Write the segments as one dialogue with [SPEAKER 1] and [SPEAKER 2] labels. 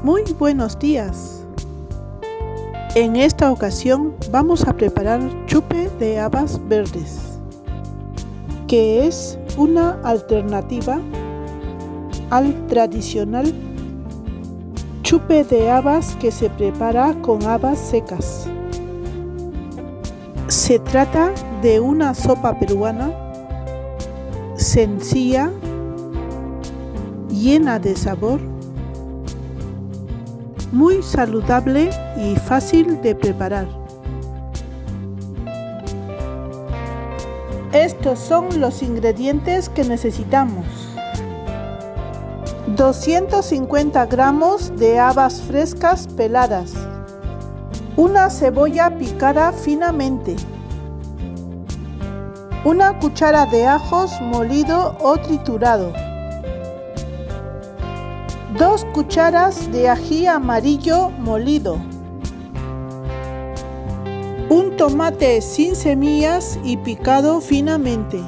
[SPEAKER 1] Muy buenos días. En esta ocasión vamos a preparar chupe de habas verdes, que es una alternativa al tradicional chupe de habas que se prepara con habas secas. Se trata de una sopa peruana sencilla, llena de sabor, muy saludable y fácil de preparar. Estos son los ingredientes que necesitamos: 250 gramos de habas frescas peladas, una cebolla picada finamente, una cuchara de ajos molido o triturado, 2 cucharas de ají amarillo molido, un tomate sin semillas y picado finamente,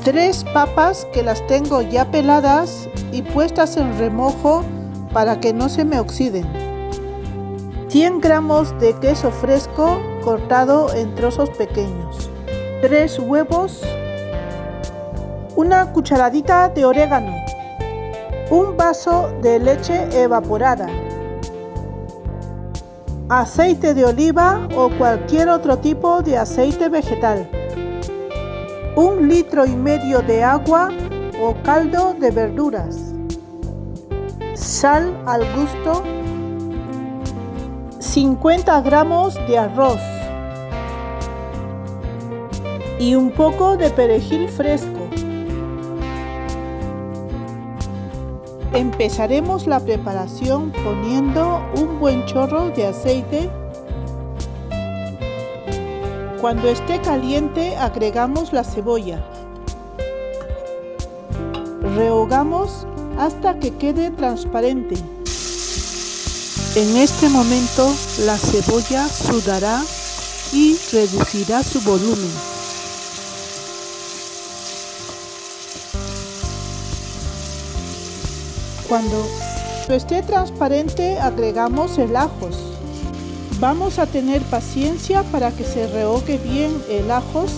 [SPEAKER 1] 3 papas que las tengo ya peladas y puestas en remojo para que no se me oxiden, 100 gramos de queso fresco cortado en trozos pequeños, 3 huevos, una cucharadita de orégano, un vaso de leche evaporada, aceite de oliva o cualquier otro tipo de aceite vegetal, 1,5 litros de agua o caldo de verduras, sal al gusto, 50 gramos de arroz y un poco de perejil fresco. Empezaremos la preparación poniendo un buen chorro de aceite. Cuando esté caliente, agregamos la cebolla. Rehogamos hasta que quede transparente. En este momento, la cebolla sudará y reducirá su volumen. Cuando esté transparente, agregamos el ajos. Vamos a tener paciencia para que se rehogue bien el ajos.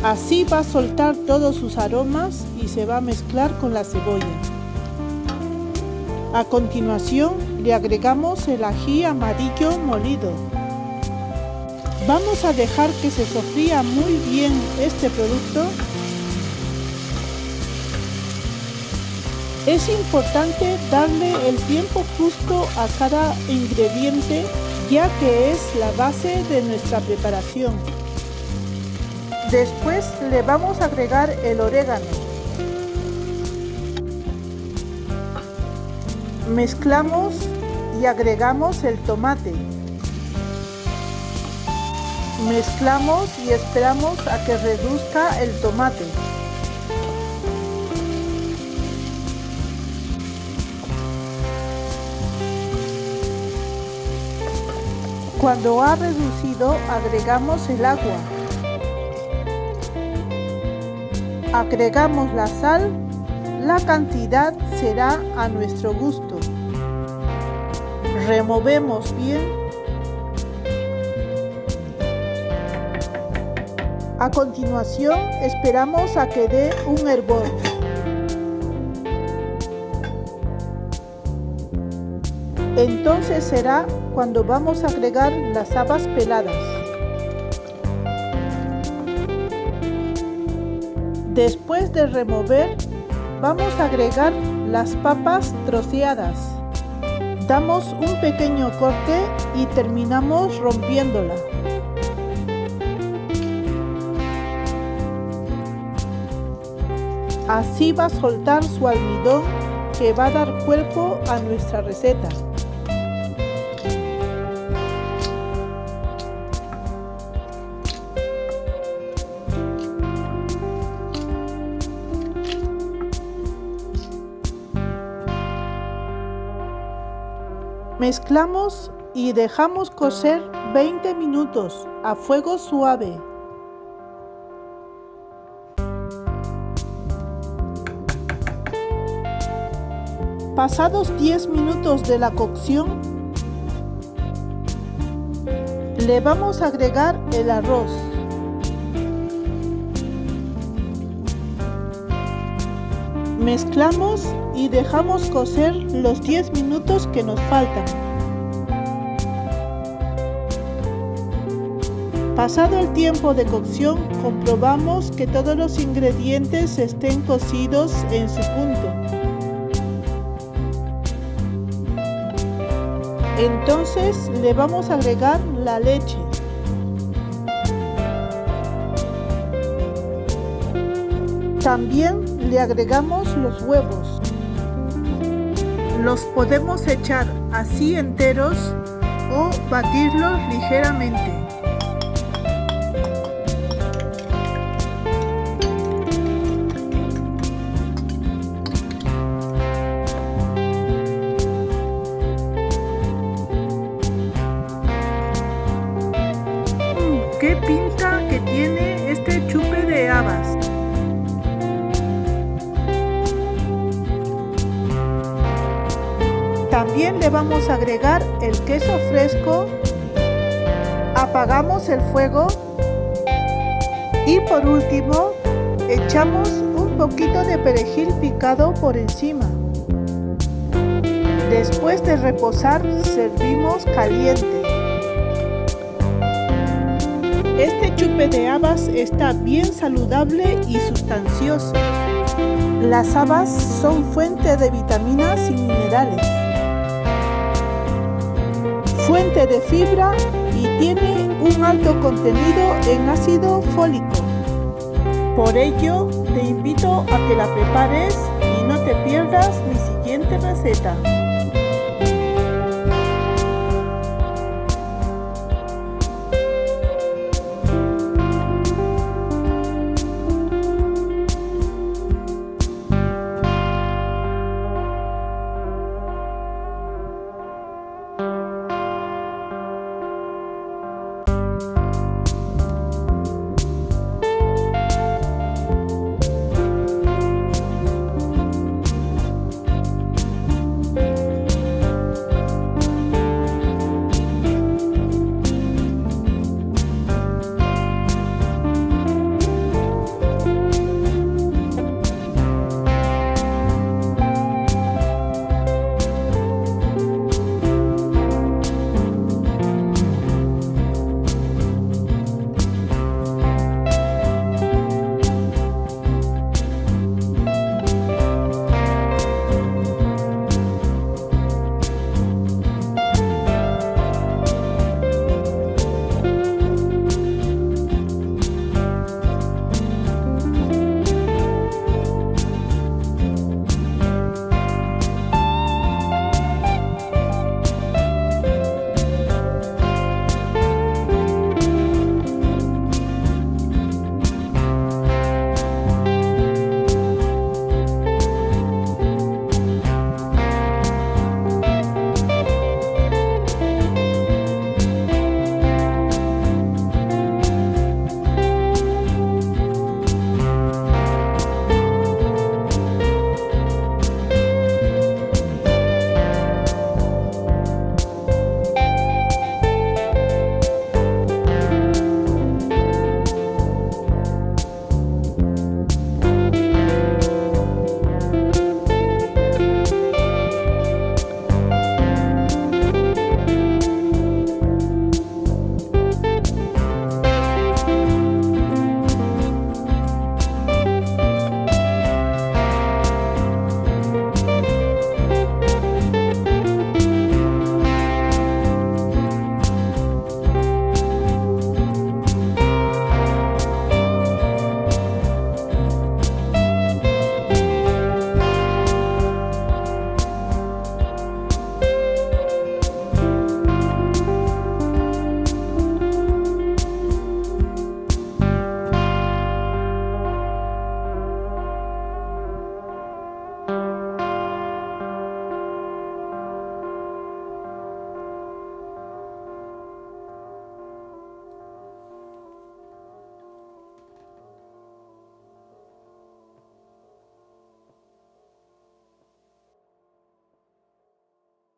[SPEAKER 1] Así va a soltar todos sus aromas y se va a mezclar con la cebolla. A continuación, le agregamos el ají amarillo molido. Vamos a dejar que se sofría muy bien este producto. Es importante darle el tiempo justo a cada ingrediente, ya que es la base de nuestra preparación. Después le vamos a agregar el orégano. Mezclamos y agregamos el tomate. Mezclamos y esperamos a que reduzca el tomate. Cuando ha reducido, agregamos el agua. Agregamos la sal. La cantidad será a nuestro gusto. Removemos bien. A continuación, esperamos a que dé un hervor. Entonces será cuando vamos a agregar las habas peladas. Después de remover, vamos a agregar las papas troceadas. Damos un pequeño corte y terminamos rompiéndola. Así va a soltar su almidón que va a dar cuerpo a nuestra receta. Mezclamos y dejamos cocer 20 minutos a fuego suave. Pasados 10 minutos de la cocción, le vamos a agregar el arroz. Mezclamos y dejamos cocer los 10 minutos que nos faltan. Pasado el tiempo de cocción, comprobamos que todos los ingredientes estén cocidos en su punto. Entonces le vamos a agregar la leche. También le agregamos los huevos. Los podemos echar así enteros o batirlos ligeramente. ¡Qué pinta que tiene este chupe de habas! También le vamos a agregar el queso fresco. Apagamos el fuego y por último echamos un poquito de perejil picado por encima. Después de reposar, servimos caliente. Este chupe de habas está bien saludable y sustancioso. Las habas son fuente de vitaminas y minerales, fuente de fibra y tiene un alto contenido en ácido fólico. Por ello, te invito a que la prepares y no te pierdas mi siguiente receta.